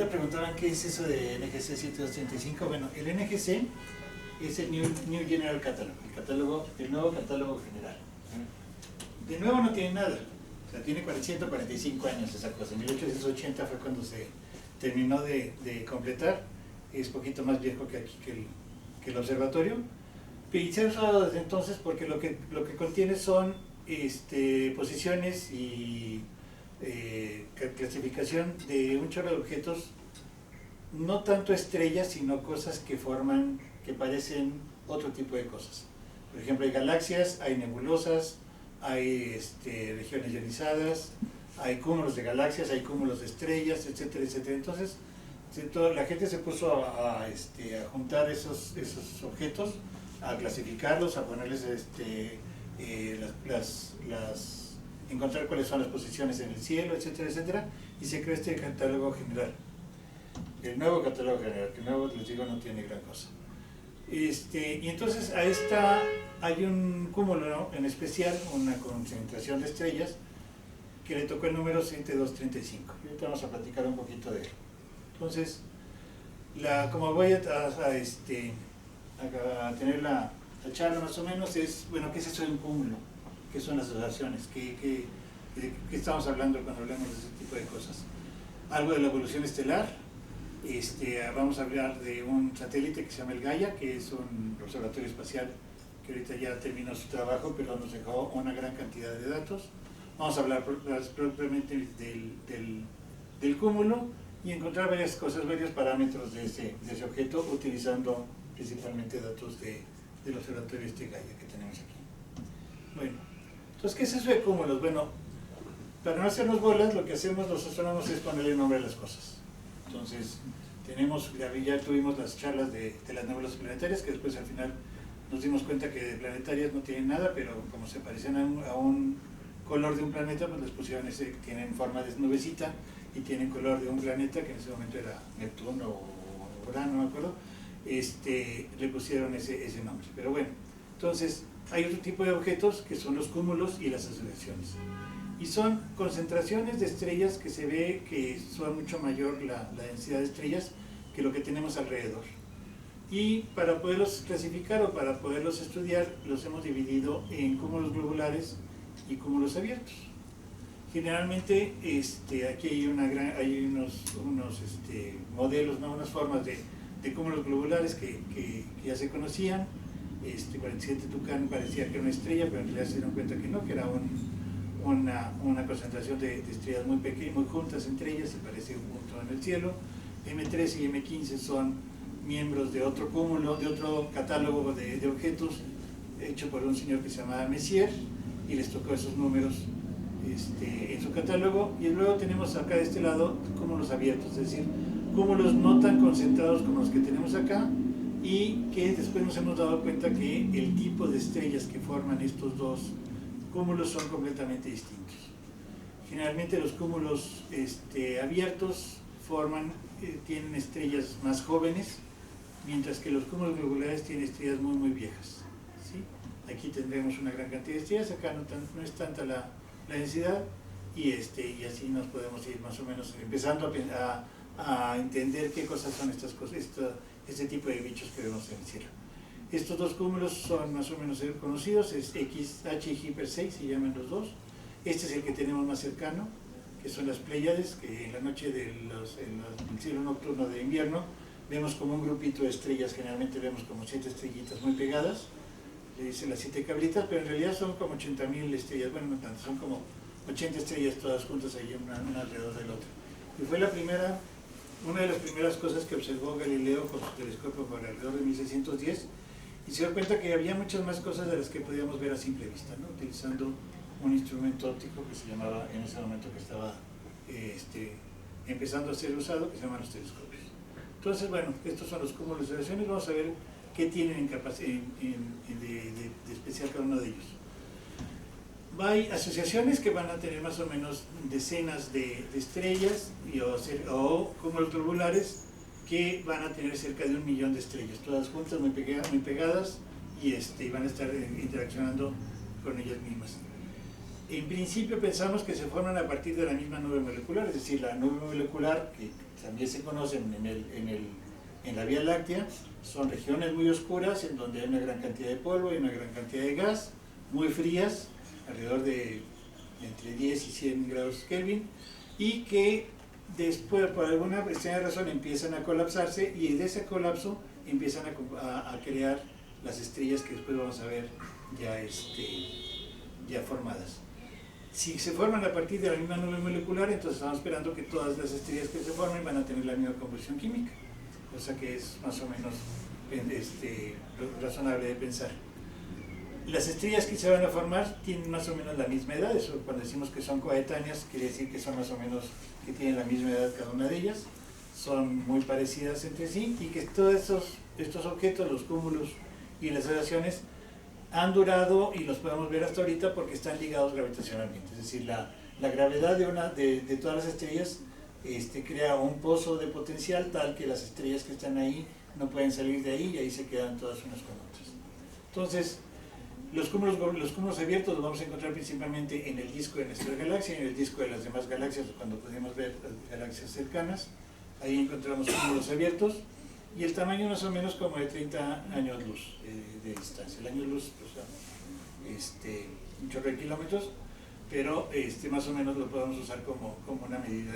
ahorita preguntaban qué es eso de NGC 7235. Bueno, el NGC es el New General Catalog, el nuevo catálogo general. De nuevo no tiene nada, o sea, tiene 145 años esa cosa. En 1880 fue cuando se terminó de completar, es poquito más viejo que aquí que el observatorio, y se ha usado desde entonces porque lo que contiene son posiciones y clasificación de un chorro de objetos, no tanto estrellas, sino cosas que parecen otro tipo de cosas. Por ejemplo, hay galaxias, hay nebulosas, hay regiones ionizadas, hay cúmulos de galaxias, hay cúmulos de estrellas, etcétera, etcétera. Entonces, la gente se puso a juntar esos objetos, a clasificarlos, a ponerles encontrar cuáles son las posiciones en el cielo, etcétera, etcétera, y se creó este catálogo general. El nuevo catálogo general, que nuevo, les digo, no tiene gran cosa. Y entonces a esta hay un cúmulo, ¿no?, en especial, una concentración de estrellas, que le tocó el número 7235. Y ahorita vamos a platicar un poquito de él. Entonces, como voy a tener la charla más o menos, es, bueno, ¿qué es eso de un cúmulo? ¿Qué son las asociaciones? ¿Qué estamos hablando cuando hablamos de ese tipo de cosas? Algo de la evolución estelar. Vamos a hablar de un satélite que se llama el Gaia, que es un observatorio espacial que ahorita ya terminó su trabajo, pero nos dejó una gran cantidad de datos. Vamos a hablar propiamente del cúmulo y encontrar varias cosas, varios parámetros de ese objeto, utilizando principalmente datos del observatorio Gaia que tenemos aquí. Bueno, entonces, ¿qué es eso de cúmulos? Bueno, para no hacernos bolas, lo que hacemos los astrónomos es ponerle nombre a las cosas. Entonces, ya tuvimos las charlas de las nebulosas planetarias, que después al final nos dimos cuenta que de planetarias no tienen nada, pero como se parecen a un color de un planeta, pues les pusieron tienen forma de nubecita y tienen color de un planeta, que en ese momento era Neptuno o Urano, no me acuerdo, le pusieron ese nombre. Pero bueno, entonces hay otro tipo de objetos que son los cúmulos y las asociaciones. Y son concentraciones de estrellas que se ve que son mucho mayor la densidad de estrellas que lo que tenemos alrededor. Y para poderlos clasificar o para poderlos estudiar, los hemos dividido en cúmulos globulares y cúmulos abiertos. Generalmente aquí hay unos modelos, ¿no?, unas formas de cúmulos globulares que ya se conocían. 47 Tucán parecía que era una estrella, pero en realidad se dieron cuenta que no, que era una concentración de estrellas muy pequeñas, muy juntas entre ellas, se parece un punto en el cielo. M3 y M15 son miembros de otro cúmulo, de otro catálogo de objetos hecho por un señor que se llamaba Messier, y les tocó esos números en su catálogo. Y luego tenemos acá de este lado cúmulos abiertos, es decir, cúmulos no tan concentrados como los que tenemos acá, y que después nos hemos dado cuenta que el tipo de estrellas que forman estos dos cúmulos son completamente distintos. Generalmente los cúmulos abiertos tienen estrellas más jóvenes, mientras que los cúmulos globulares tienen estrellas muy muy viejas, ¿sí? Aquí tendremos una gran cantidad de estrellas, acá no es tanta la densidad, y así nos podemos ir más o menos empezando a entender qué cosas son estas cosas, este tipo de bichos que vemos en el cielo. Estos dos cúmulos son más o menos conocidos, es H y Hyper 6, se llaman los dos. Este es el que tenemos más cercano, que son las Pléyades, que en la noche del cielo nocturno de invierno vemos como un grupito de estrellas, generalmente vemos como 7 estrellitas muy pegadas, le dicen las 7 cabritas, pero en realidad son como 80.000 estrellas, bueno, no tanto, son como 80 estrellas todas juntas ahí, una alrededor del otro. Y fue una de las primeras cosas que observó Galileo con su telescopio por alrededor de 1610, y se dio cuenta que había muchas más cosas de las que podíamos ver a simple vista, ¿no?, utilizando un instrumento óptico que se llamaba, en ese momento que estaba empezando a ser usado, que se llaman los telescopios. Entonces, bueno, estos son los cúmulos de asociaciones. Vamos a ver qué tienen de especial cada uno de ellos. Hay asociaciones que van a tener más o menos decenas de estrellas o cúmulos globulares que van a tener cerca de 1 millón de estrellas, todas juntas, muy pegadas, y van a estar interaccionando con ellas mismas. En principio pensamos que se forman a partir de la misma nube molecular, es decir, la nube molecular que también se conocen en la Vía Láctea, son regiones muy oscuras en donde hay una gran cantidad de polvo y una gran cantidad de gas, muy frías, alrededor de entre 10 y 100 grados Kelvin, y que después, por alguna extraña razón, empiezan a colapsarse, y de ese colapso empiezan a crear las estrellas que después vamos a ver ya formadas. Si se forman a partir de la misma nube molecular, entonces estamos esperando que todas las estrellas que se formen van a tener la misma composición química, cosa que es más o menos razonable de pensar. Las estrellas que se van a formar tienen más o menos la misma edad. Eso, cuando decimos que son coetáneas, quiere decir que son más o menos, que tienen la misma edad cada una de ellas, son muy parecidas entre sí, y que todos estos objetos, los cúmulos y las radiaciones, han durado y los podemos ver hasta ahorita porque están ligados gravitacionalmente. Es decir, la gravedad de todas las estrellas crea un pozo de potencial tal que las estrellas que están ahí no pueden salir de ahí, y ahí se quedan todas unas con otras. Entonces, los cúmulos abiertos los vamos a encontrar principalmente en el disco de nuestra galaxia y en el disco de las demás galaxias, cuando podemos ver las galaxias cercanas. Ahí encontramos cúmulos abiertos, y el tamaño más o menos como de 30 años luz de distancia. El año luz, pues, un chorro de kilómetros, pero más o menos lo podemos usar como una medida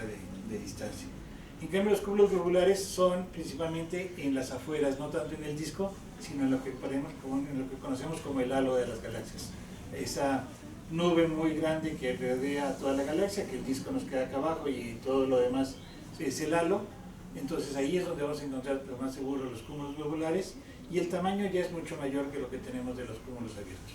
de distancia. En cambio, los cúmulos globulares son principalmente en las afueras, no tanto en el disco, sino en lo que conocemos como el halo de las galaxias. Esa nube muy grande que rodea a toda la galaxia, que el disco nos queda acá abajo y todo lo demás es el halo. Entonces ahí es donde vamos a encontrar lo más seguro los cúmulos globulares, y el tamaño ya es mucho mayor que lo que tenemos de los cúmulos abiertos,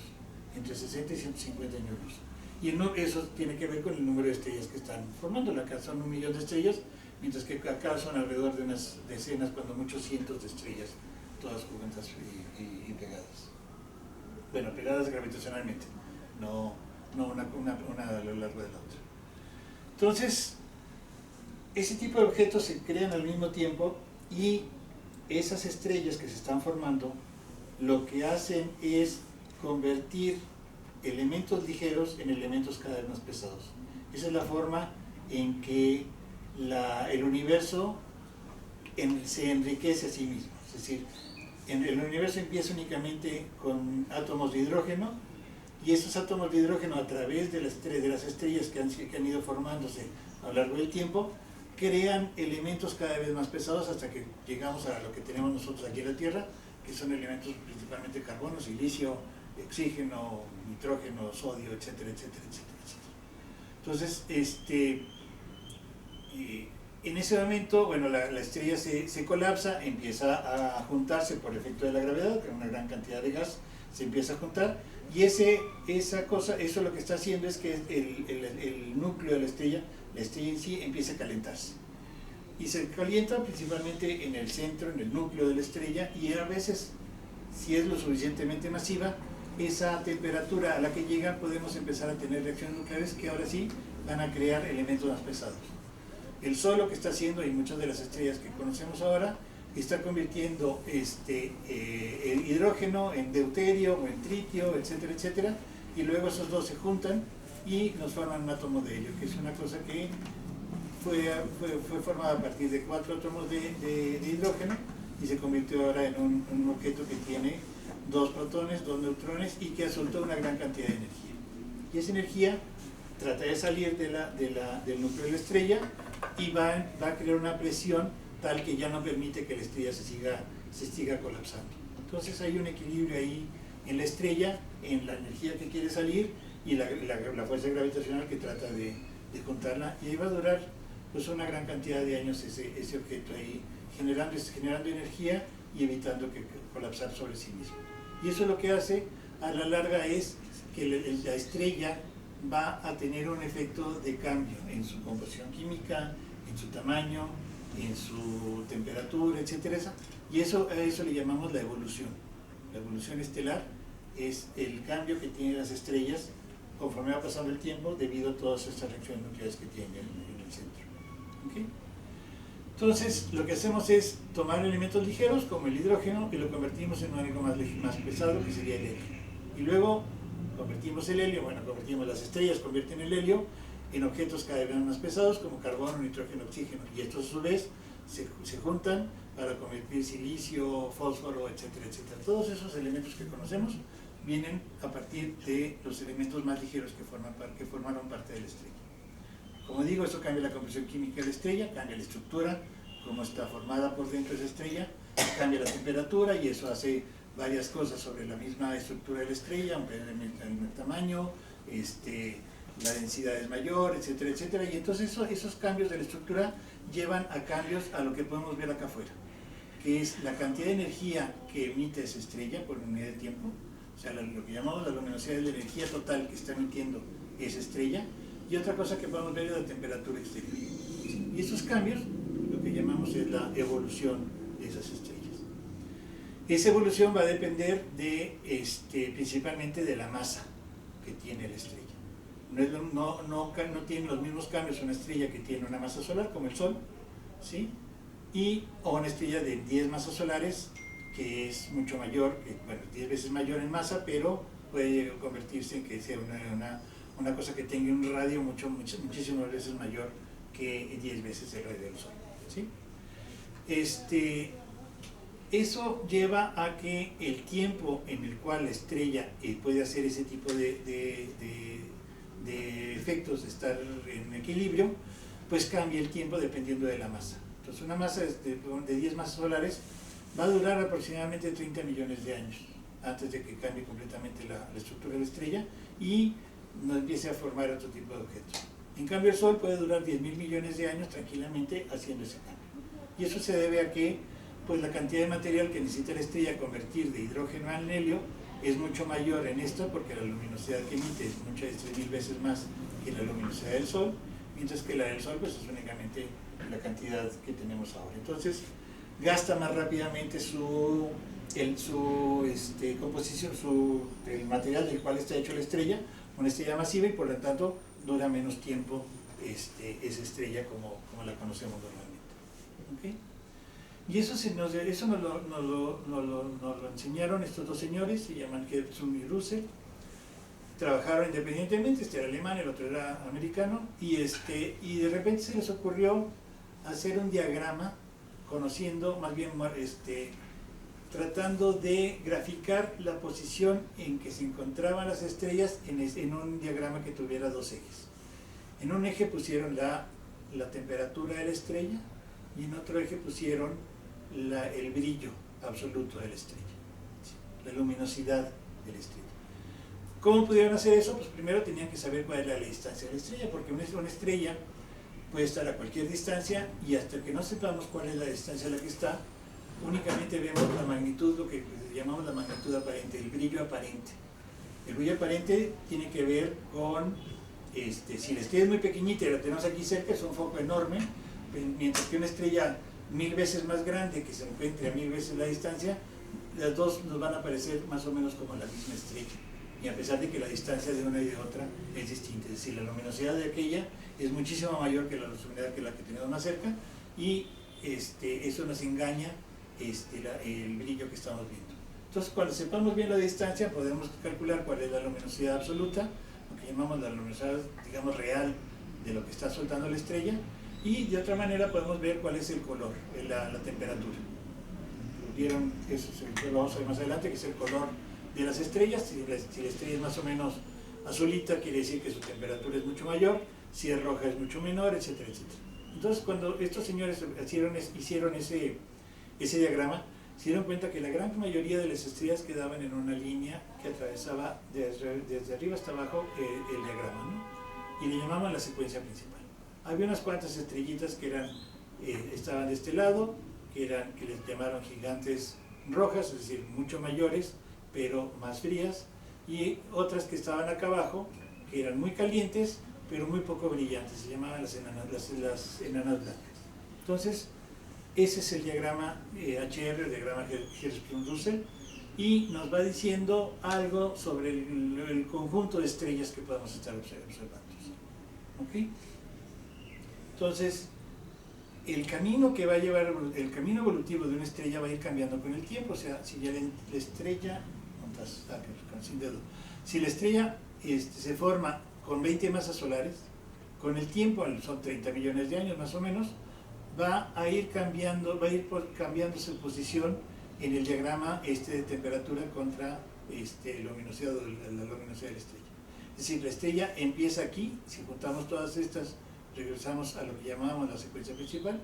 entre 60 y 150 años luz. Y eso tiene que ver con el número de estrellas que están formando. Acá son 1 millón de estrellas, mientras que acá son alrededor de unas decenas, cuando muchos cientos de estrellas, todas juntas y pegadas. Bueno, pegadas gravitacionalmente, no una a lo largo de la otra. Entonces, ese tipo de objetos se crean al mismo tiempo, y esas estrellas que se están formando lo que hacen es convertir elementos ligeros en elementos cada vez más pesados. Esa es la forma en que el universo se enriquece a sí mismo. Es decir, el universo empieza únicamente con átomos de hidrógeno, y esos átomos de hidrógeno, a través de las estrellas que han ido formándose a lo largo del tiempo, crean elementos cada vez más pesados hasta que llegamos a lo que tenemos nosotros aquí en la Tierra, que son elementos principalmente carbono, silicio, oxígeno, nitrógeno, sodio, etcétera, etcétera, etcétera, etcétera. Entonces, en ese momento, bueno, la estrella se colapsa, empieza a juntarse por efecto de la gravedad, que una gran cantidad de gas se empieza a juntar, y eso lo que está haciendo es que el núcleo de la estrella en sí, empieza a calentarse. Y se calienta principalmente en el centro, en el núcleo de la estrella, y a veces, si es lo suficientemente masiva, esa temperatura a la que llega, podemos empezar a tener reacciones nucleares que ahora sí van a crear elementos más pesados. El Sol lo que está haciendo, y muchas de las estrellas que conocemos ahora, está convirtiendo el hidrógeno en deuterio o en tritio, etcétera, etcétera, y luego esos dos se juntan y nos forman un átomo de helio, que es una cosa que fue formada a partir de 4 átomos de hidrógeno, y se convirtió ahora en un objeto que tiene 2 protones, 2 neutrones, y que soltó una gran cantidad de energía. Y esa energía trata de salir del núcleo de la estrella, y va a crear una presión tal que ya no permite que la estrella se siga colapsando. Entonces hay un equilibrio ahí en la estrella, en la energía que quiere salir y la fuerza gravitacional que trata de juntarla, y ahí va a durar pues una gran cantidad de años ese objeto ahí generando energía y evitando que colapsar sobre sí mismo. Y eso lo que hace a la larga es que la estrella va a tener un efecto de cambio en su composición química, en su tamaño, en su temperatura, etcétera, y a eso le llamamos la evolución. La evolución estelar es el cambio que tienen las estrellas conforme va pasando el tiempo debido a todas estas reacciones nucleares que tienen en el centro. ¿Okay? Entonces, lo que hacemos es tomar elementos ligeros como el hidrógeno y lo convertimos en algo más pesado, que sería el helio. Y luego convertimos el helio, convertimos las estrellas, convierten el helio, en objetos cada vez más pesados como carbono, nitrógeno, oxígeno, y estos a su vez se juntan para convertir silicio, fósforo, etcétera, etcétera. Todos esos elementos que conocemos vienen a partir de los elementos más ligeros que formaron parte de la estrella. Como digo, esto cambia la composición química de la estrella, cambia la estructura, cómo está formada por dentro de esa estrella, cambia la temperatura y eso hace varias cosas sobre la misma estructura de la estrella, el tamaño, la densidad es mayor, etcétera, etcétera. Y entonces esos cambios de la estructura llevan a cambios a lo que podemos ver acá afuera, que es la cantidad de energía que emite esa estrella por unidad de tiempo, o sea, lo que llamamos la luminosidad de la energía total que está emitiendo esa estrella, y otra cosa que podemos ver es la temperatura exterior. Y esos cambios, lo que llamamos es la evolución de esas estrellas. Esa evolución va a depender principalmente de la masa que tiene la estrella. No tiene los mismos cambios una estrella que tiene una masa solar, como el Sol, ¿sí? O una estrella de 10 masas solares, que es mucho mayor, 10 veces mayor en masa, pero puede convertirse en que sea una cosa que tenga un radio muchísimas veces mayor que 10 veces el radio del Sol, ¿sí? Eso lleva a que el tiempo en el cual la estrella puede hacer ese tipo de efectos de estar en equilibrio, pues cambia el tiempo dependiendo de la masa. Entonces una masa de 10 masas solares va a durar aproximadamente 30 millones de años antes de que cambie completamente la estructura de la estrella y no empiece a formar otro tipo de objetos. En cambio el Sol puede durar 10.000 millones de años tranquilamente haciendo ese cambio. Y eso se debe a que pues, la cantidad de material que necesita la estrella convertir de hidrógeno al helio es mucho mayor en esto porque la luminosidad que emite es muchas 3.000 veces más que la luminosidad del Sol, mientras que la del Sol pues, es únicamente la cantidad que tenemos ahora. Entonces gasta más rápidamente composición, el material del cual está hecho la estrella, una estrella masiva, y por lo tanto dura menos tiempo esa estrella como la conocemos normalmente. ¿Okay? Y eso nos lo enseñaron estos dos señores, se llaman Hertzsprung y Russell. Trabajaron independientemente, este era alemán, el otro era americano, y de repente se les ocurrió hacer un diagrama tratando de graficar la posición en que se encontraban las estrellas en un diagrama que tuviera dos ejes. En un eje pusieron la temperatura de la estrella y en otro eje pusieron el brillo absoluto de la estrella, la luminosidad de la estrella. ¿Cómo pudieron hacer eso? Pues primero tenían que saber cuál era la distancia de la estrella, porque una estrella puede estar a cualquier distancia y hasta que no sepamos cuál es la distancia a la que está, únicamente vemos la magnitud, lo que llamamos la magnitud aparente, el brillo aparente. El brillo aparente tiene que ver con, si la estrella es muy pequeñita y la tenemos aquí cerca, es un foco enorme, mientras que una estrella 1000 veces más grande que se encuentre a 1000 veces la distancia, las dos nos van a parecer más o menos como la misma estrella. Y a pesar de que la distancia de una y de otra es distinta, es decir, la luminosidad de aquella es muchísimo mayor que la luminosidad que la que tenemos más cerca, y eso nos engaña el brillo que estamos viendo. Entonces, cuando sepamos bien la distancia, podemos calcular cuál es la luminosidad absoluta, lo que llamamos la luminosidad, digamos, real de lo que está soltando la estrella, y de otra manera podemos ver cuál es el color, la temperatura. Vieron, eso lo vamos a ver más adelante, que es el color de las estrellas. Si la estrella es más o menos azulita, quiere decir que su temperatura es mucho mayor, si es roja es mucho menor, etcétera, etcétera. Entonces, cuando estos señores hicieron ese diagrama, se dieron cuenta que la gran mayoría de las estrellas quedaban en una línea que atravesaba desde arriba hasta abajo el diagrama, ¿no? Y le llamaban la secuencia principal. Había unas cuantas estrellitas que estaban de este lado, que les llamaron gigantes rojas, es decir, mucho mayores, pero más frías, y otras que estaban acá abajo, que eran muy calientes, pero muy poco brillantes, se llamaban las enanas blancas. Entonces, ese es el diagrama HR, el diagrama Hertzsprung-Russell, y nos va diciendo algo sobre el conjunto de estrellas que podemos estar observando. ¿Okay? Entonces, el camino evolutivo de una estrella va a ir cambiando con el tiempo. O sea, si ya la estrella, si la estrella se forma con 20 masas solares, Con el tiempo, son 30 millones de años más o menos, va a ir cambiando su posición en el diagrama de temperatura contra luminosidad, la luminosidad de la estrella. Es decir, la estrella empieza aquí, si juntamos todas estas, regresamos a lo que llamábamos la secuencia principal,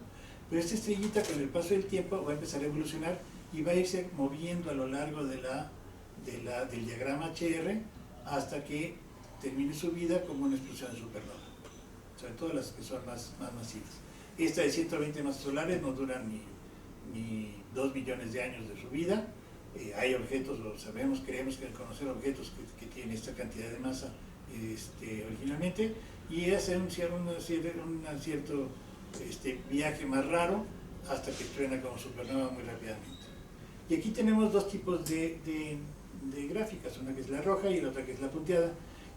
pero esta estrellita con el paso del tiempo va a empezar a evolucionar y va a irse moviendo a lo largo del diagrama HR hasta que termine su vida como una explosión de supernova, sobre todo las que son más masivas. Esta de 120 masas solares no duran ni 2 millones de años de su vida. Hay objetos, lo sabemos, creemos que conocer objetos que tienen esta cantidad de masa originalmente, y hace un cierto viaje más raro hasta que truena como supernova muy rápidamente. Y aquí tenemos dos tipos de gráficas, una que es la roja y la otra que es la punteada.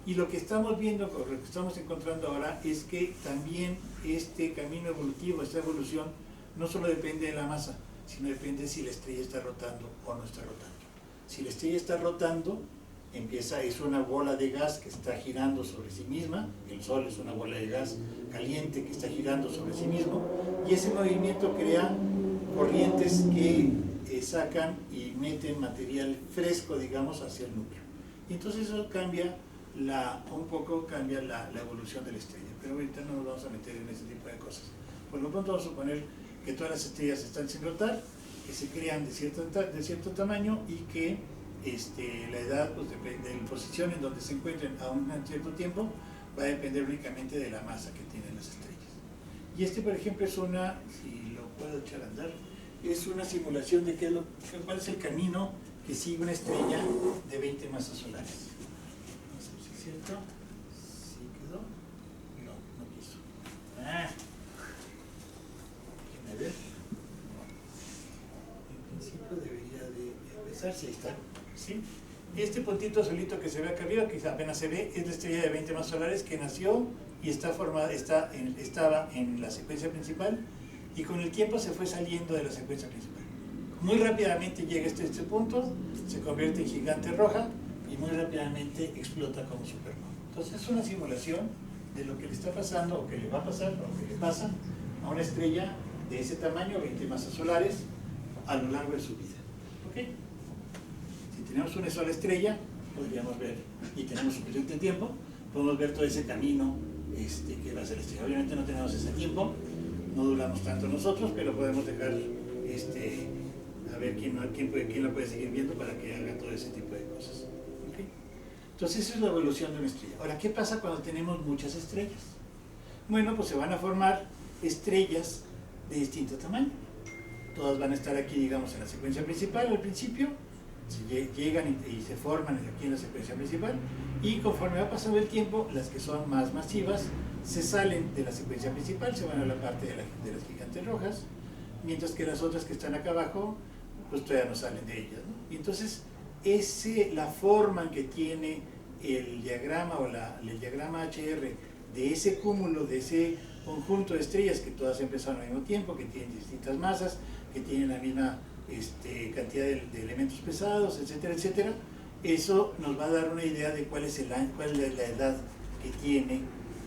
Y lo que estamos viendo, lo que estamos encontrando ahora, es que también este camino evolutivo, esta evolución, no solo depende de la masa, sino depende si la estrella está rotando o no está rotando. Si la estrella está rotando, es una bola de gas que está girando sobre sí misma, el Sol es una bola de gas caliente que está girando sobre sí mismo, y ese movimiento crea corrientes que sacan y meten material fresco, digamos, hacia el núcleo. Y entonces eso cambia un poco la evolución de la estrella, pero ahorita no nos vamos a meter en ese tipo de cosas. Por lo pronto vamos a suponer que todas las estrellas están sin rotar, que se crean de cierto tamaño y que la edad, pues, de la posición en donde se encuentren a un cierto tiempo, va a depender únicamente de la masa que tienen las estrellas. Y por ejemplo, es una, si lo puedo echar a andar, es una simulación de cuál es el camino que sigue una estrella de 20 masas solares. No sé si es cierto. ¿Sí quedó? No quiso. Déjenme ver. En principio debería de empezar, sí, ahí está. ¿Sí? Este puntito azulito que se ve acá arriba, que apenas se ve, es la estrella de 20 masas solares que nació y estaba en la secuencia principal, y con el tiempo se fue saliendo de la secuencia principal. Muy rápidamente llega a este punto, se convierte en gigante roja y muy rápidamente explota como supernova. Entonces es una simulación de lo que le está pasando, o que le va a pasar, o que le pasa a una estrella de ese tamaño, 20 masas solares, a lo largo de su vida. ¿Ok? Si tenemos una sola estrella, podríamos ver, y tenemos suficiente tiempo, podemos ver todo ese camino que va a ser la estrella. Obviamente no tenemos ese tiempo, no duramos tanto nosotros, pero podemos dejar a ver quién la puede seguir viendo para que haga todo ese tipo de cosas. ¿Okay? Entonces esa es la evolución de una estrella. Ahora, ¿qué pasa cuando tenemos muchas estrellas? Bueno, pues se van a formar estrellas de distinto tamaño. Todas van a estar aquí, digamos, en la secuencia principal al principio, llegan y se forman aquí en la secuencia principal, y conforme va pasando el tiempo, las que son más masivas se salen de la secuencia principal, se van a la parte de las gigantes rojas, mientras que las otras que están acá abajo, pues todavía no salen de ellas, ¿no? Y entonces, la forma que tiene el diagrama el diagrama HR de ese cúmulo, de ese conjunto de estrellas que todas empezaron al mismo tiempo, que tienen distintas masas, que tienen la misma cantidad de elementos pesados, etcétera, etcétera, eso nos va a dar una idea de cuál es la edad que tiene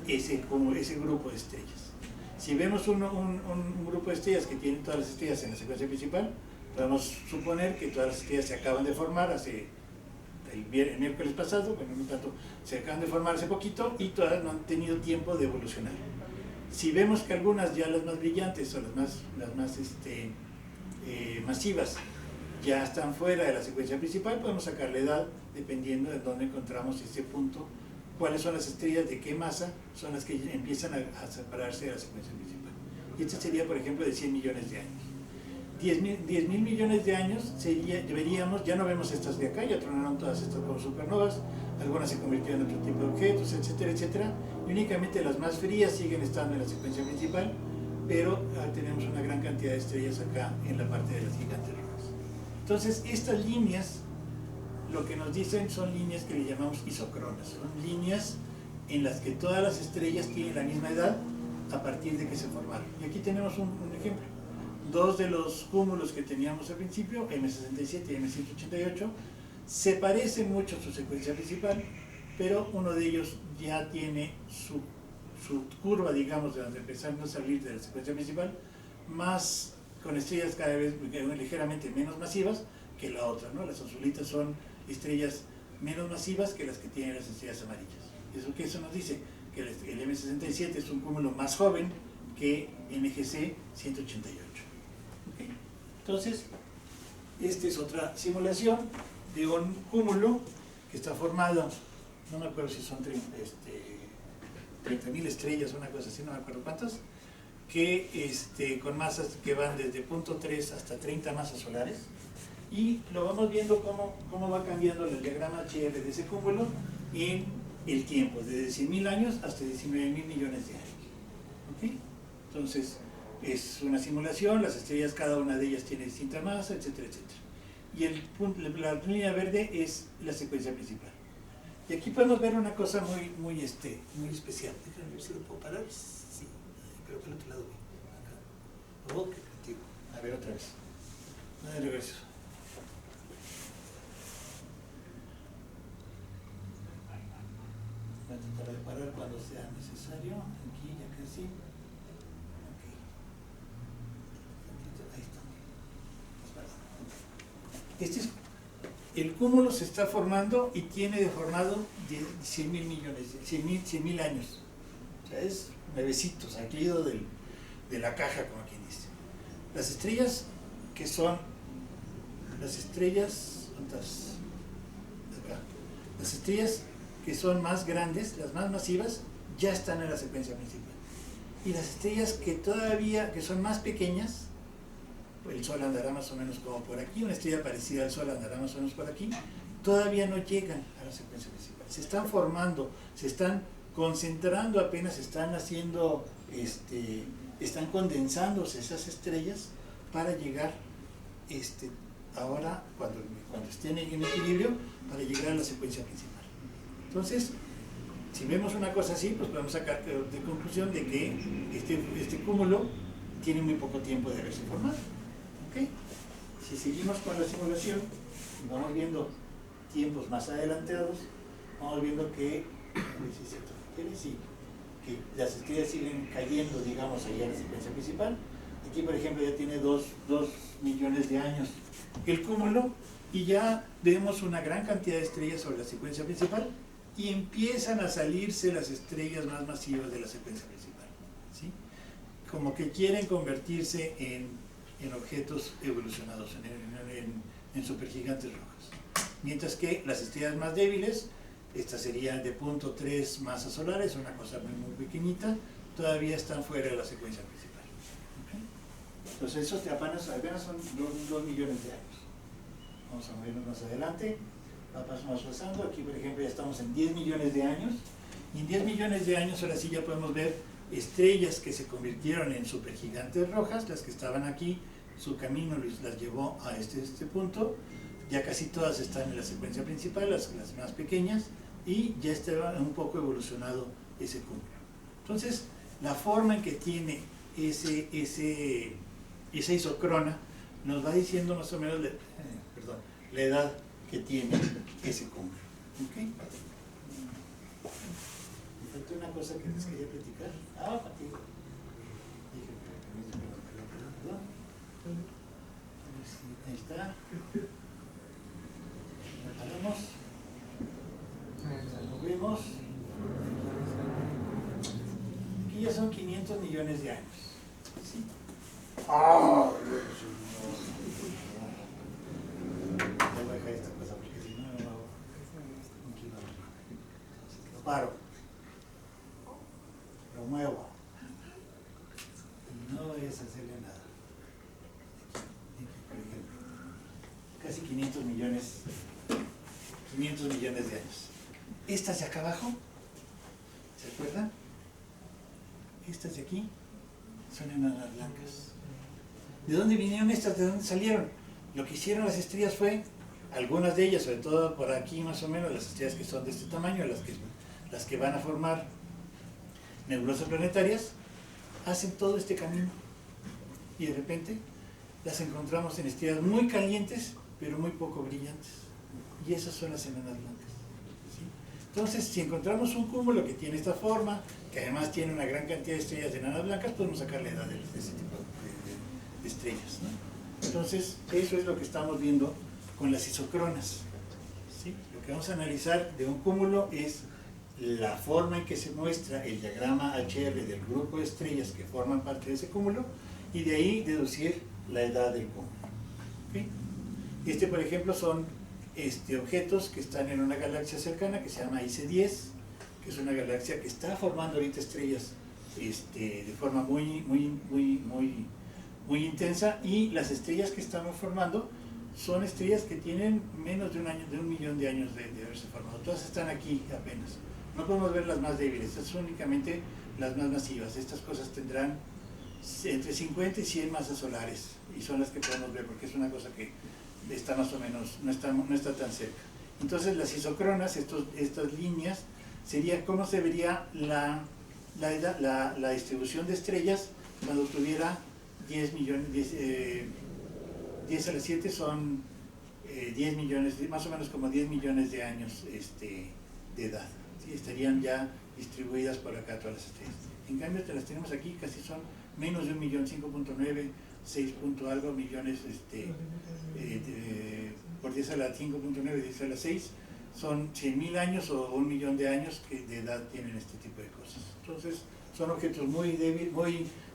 ese grupo de estrellas. Si vemos un grupo de estrellas que tienen todas las estrellas en la secuencia principal, podemos suponer que todas las estrellas se acaban de formar hace el miércoles pasado, bueno, no tanto, se acaban de formar hace poquito y todavía no han tenido tiempo de evolucionar. Si vemos que algunas, ya las más brillantes o las más masivas, ya están fuera de la secuencia principal, podemos sacar la edad dependiendo de dónde encontramos ese punto, cuáles son las estrellas, de qué masa son las que empiezan a separarse de la secuencia principal. Y este sería, por ejemplo, de 100 millones de años. 10.000 millones de años ya no vemos estas de acá, ya tronaron todas estas como supernovas, algunas se convirtieron en otro tipo de objetos, etcétera, etcétera, y únicamente las más frías siguen estando en la secuencia principal, pero tenemos una gran cantidad de estrellas acá en la parte de las gigantes rojas. Entonces, estas líneas, lo que nos dicen son líneas que le llamamos isocronas, son líneas en las que todas las estrellas tienen la misma edad a partir de que se formaron. Y aquí tenemos un ejemplo. Dos de los cúmulos que teníamos al principio, M67 y M188, se parecen mucho a su secuencia principal, pero uno de ellos ya tiene su curva, digamos, de donde empezaron a salir de la secuencia principal, más con estrellas cada vez ligeramente menos masivas que la otra, ¿no? Las azulitas son estrellas menos masivas que las que tienen las estrellas amarillas. Eso nos dice que el M67 es un cúmulo más joven que NGC 188. ¿Okay? Entonces, esta es otra simulación de un cúmulo que está formado, no me acuerdo si son 30.000 estrellas o una cosa así, no me acuerdo cuántas, que con masas que van desde 0.3 hasta 30 masas solares, y lo vamos viendo cómo va cambiando el diagrama HR de ese cúmulo en el tiempo, desde 100.000 años hasta 19.000 millones de años. ¿Okay? Entonces, es una simulación, las estrellas, cada una de ellas tiene distinta masa, etcétera, etcétera. Y la línea verde es la secuencia principal. Y aquí podemos ver una cosa muy especial. Déjame ver si lo puedo parar. Sí, creo que al otro lado. Acá. Oh, qué creativo. A ver, otra vez. No de regreso. Voy a tratar de parar cuando sea necesario. Aquí, ya casi. Ok. Ahí está. El cúmulo se está formando y tiene deformado 100.000 millones, 100.000 años. O sea, es nuevecito, salido de la caja, como quien dice. Las estrellas que son, ¿cuántas? Acá. Las estrellas que son más grandes, las más masivas, ya están en la secuencia principal. Y las estrellas que son más pequeñas, el Sol andará más o menos como por aquí, una estrella parecida al Sol andará más o menos por aquí, todavía no llegan a la secuencia principal. Se están formando, se están concentrando apenas, están haciendo, están condensándose esas estrellas para llegar, ahora, cuando estén en equilibrio, para llegar a la secuencia principal. Entonces, si vemos una cosa así, pues podemos sacar de conclusión de que este cúmulo tiene muy poco tiempo de haberse formado. ¿Okay? Si seguimos con la simulación, vamos viendo tiempos más adelantados, vamos viendo que las estrellas siguen cayendo, digamos, allá en la secuencia principal. Aquí, por ejemplo, ya tiene 2 millones de años el cúmulo, y ya vemos una gran cantidad de estrellas sobre la secuencia principal, y empiezan a salirse las estrellas más masivas de la secuencia principal, ¿sí? Como que quieren convertirse en objetos evolucionados, en supergigantes rojas. Mientras que las estrellas más débiles, estas serían de 0.3 masas solares, una cosa muy pequeñita, todavía están fuera de la secuencia principal. ¿Okay? Entonces esos apenas son 2 millones de años. Vamos a movernos más adelante, vamos pasando. Aquí, por ejemplo, ya estamos en 10 millones de años, y en 10 millones de años ahora sí ya podemos ver estrellas que se convirtieron en supergigantes rojas, las que estaban aquí, su camino las llevó a este punto. Ya casi todas están en la secuencia principal, las más pequeñas, y ya estaba un poco evolucionado ese cúmulo. Entonces, la forma en que tiene esa isocrona nos va diciendo más o menos la edad que tiene ese cúmulo. ¿Okay? Me faltó una cosa que les quería platicar. Contigo. Perdón. Ahí está. Paramos. Lo vemos. Aquí ya son 500 millones de años. ¿Sí? Voy a dejar esta cosa porque si no, lo paro. Lo muevo. Y no vayas a hacerle nada. Por ejemplo, casi 500 millones de años. Estas de acá abajo, ¿se acuerdan? Estas de aquí son enanas blancas. ¿De dónde vinieron estas? ¿De dónde salieron? Lo que hicieron las estrellas fue, algunas de ellas, sobre todo por aquí más o menos, las estrellas que son de este tamaño, las que van a formar nebulosas planetarias, hacen todo este camino, y de repente las encontramos en estrellas muy calientes pero muy poco brillantes, y esas son las enanas blancas, ¿sí? Entonces, si encontramos un cúmulo que tiene esta forma, que además tiene una gran cantidad de estrellas enanas blancas, podemos sacar la edad de ese tipo de estrellas, ¿no? Entonces, eso es lo que estamos viendo con las isocronas, ¿sí? Lo que vamos a analizar de un cúmulo es la forma en que se muestra el diagrama HR del grupo de estrellas que forman parte de ese cúmulo, y de ahí deducir la edad del cúmulo. ¿Okay? Por ejemplo, son objetos que están en una galaxia cercana que se llama IC10, que es una galaxia que está formando ahorita estrellas de forma muy intensa, y las estrellas que estamos formando son estrellas que tienen menos de un millón de años de haberse formado. Todas están aquí apenas. No podemos ver las más débiles, estas son únicamente las más masivas. Estas cosas tendrán entre 50 y 100 masas solares, y son las que podemos ver porque es una cosa que está más o menos, no está tan cerca. Entonces las isocronas, estas líneas, sería cómo se vería la distribución de estrellas cuando tuviera 10 millones, 10 a la 7 son 10 millones, más o menos como 10 millones de años de edad. ¿Sí? Estarían ya distribuidas por acá todas las estrellas. En cambio, las tenemos aquí, casi son menos de 1 millón, 5.9, 6 punto algo millones, por 10 a la 5.9, 10 a la 6, son 100.000 años o 1 millón de años de edad tienen este tipo de cosas. Entonces, son objetos muy débiles,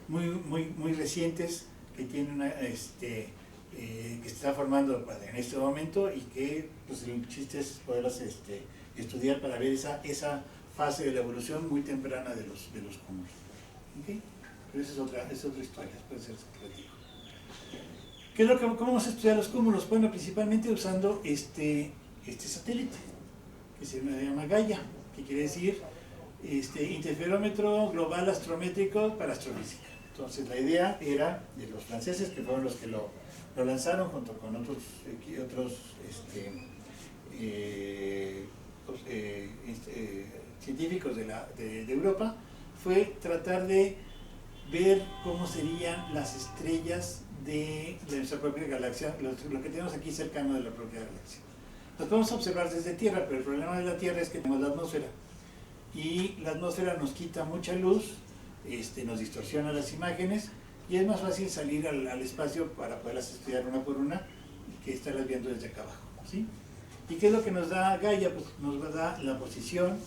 muy recientes, que tienen que se está formando en este momento, y que pues, el chiste es poderlas estudiar para ver esa fase de la evolución muy temprana de los cúmulos. ¿Okay? Pero esa es otra historia, puede ser creativo. ¿Cómo vamos a estudiar los cúmulos? Bueno, principalmente usando este satélite, que se llama Gaia, que quiere decir interferómetro global astrométrico para astrofísica. Entonces la idea era de los franceses, que fueron los que lo lanzaron junto con otros científicos de Europa, fue tratar de ver cómo serían las estrellas de nuestra propia galaxia, lo que tenemos aquí cercano de la propia galaxia. Las podemos observar desde Tierra, pero el problema de la Tierra es que tenemos la atmósfera, y la atmósfera nos quita mucha luz, nos distorsiona las imágenes, y es más fácil salir al espacio para poderlas estudiar una por una que estarlas viendo desde acá abajo, ¿sí? ¿Y qué es lo que nos da Gaia? Pues nos da la posición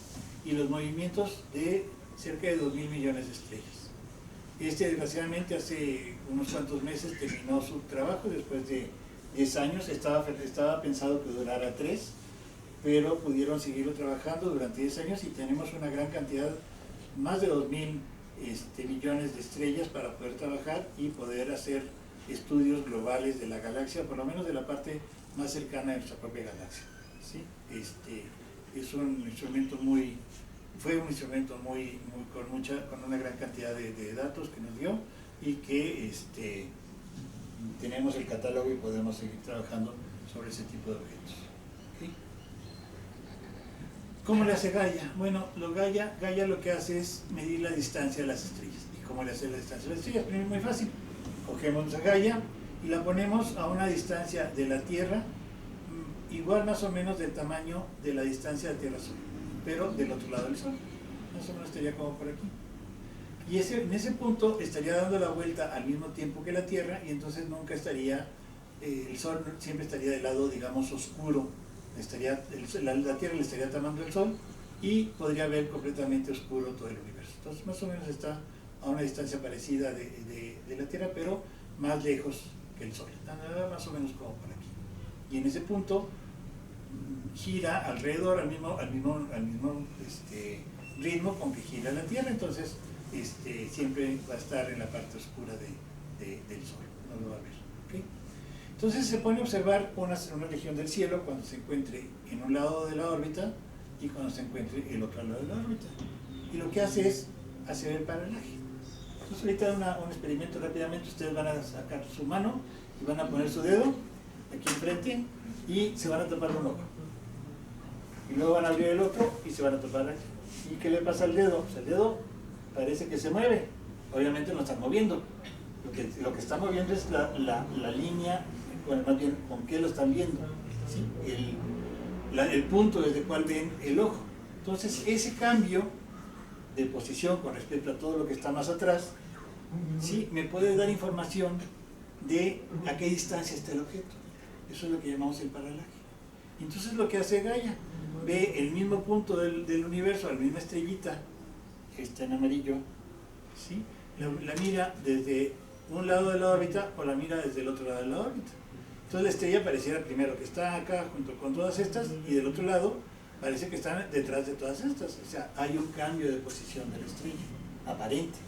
y los movimientos de cerca de 2.000 millones de estrellas. Desgraciadamente hace unos cuantos meses terminó su trabajo, después de 10 años, estaba pensado que durara 3, pero pudieron seguirlo trabajando durante 10 años, y tenemos una gran cantidad, más de 2.000 millones de estrellas para poder trabajar y poder hacer estudios globales de la galaxia, por lo menos de la parte más cercana de nuestra propia galaxia, ¿sí? Es un instrumento fue un instrumento con una gran cantidad de datos que nos dio, y que tenemos el catálogo y podemos seguir trabajando sobre ese tipo de objetos. ¿Okay? ¿Cómo le hace Gaia? Bueno, Gaia lo que hace es medir la distancia de las estrellas. ¿Y cómo le hace la distancia de las estrellas? Primero, muy fácil. Cogemos a Gaia y la ponemos a una distancia de la Tierra igual más o menos del tamaño de la distancia de Tierra-Sol, pero del otro lado del Sol. Más o menos estaría como por aquí. Y en ese punto estaría dando la vuelta al mismo tiempo que la Tierra, y entonces nunca estaría, el Sol siempre estaría del lado, digamos, oscuro. La Tierra le estaría tapando el Sol, y podría ver completamente oscuro todo el universo. Entonces más o menos está a una distancia parecida de la Tierra, pero más lejos que el Sol. Más o menos como por aquí. Y en ese punto gira alrededor al mismo ritmo con que gira la Tierra, entonces siempre va a estar en la parte oscura del Sol, no lo va a ver. ¿Okay? Entonces se pone a observar una región del cielo cuando se encuentre en un lado de la órbita y cuando se encuentre el otro lado de la órbita. Y lo que hace es hacer el paralaje. Entonces ahorita un experimento rápidamente, ustedes van a sacar su mano y van a poner su dedo aquí enfrente y se van a tapar un ojo. Y luego van a abrir el otro y se van a tapar aquí. ¿Y qué le pasa al dedo? Pues el dedo parece que se mueve. Obviamente no están moviendo. Lo que está moviendo es la línea, bueno, más bien, ¿con qué lo están viendo? ¿Sí? El punto desde el cual ven el ojo. Entonces, ese cambio de posición con respecto a todo lo que está más atrás, ¿sí?, me puede dar información de a qué distancia está el objeto. Eso es lo que llamamos el paralaje. Entonces, lo que hace Gaia, ve el mismo punto del universo, la misma estrellita, que está en amarillo, ¿sí?, la mira desde un lado de la órbita o la mira desde el otro lado de la órbita. Entonces la estrella pareciera primero que está acá junto con todas estas, y del otro lado parece que están detrás de todas estas. O sea, hay un cambio de posición de la estrella, aparente.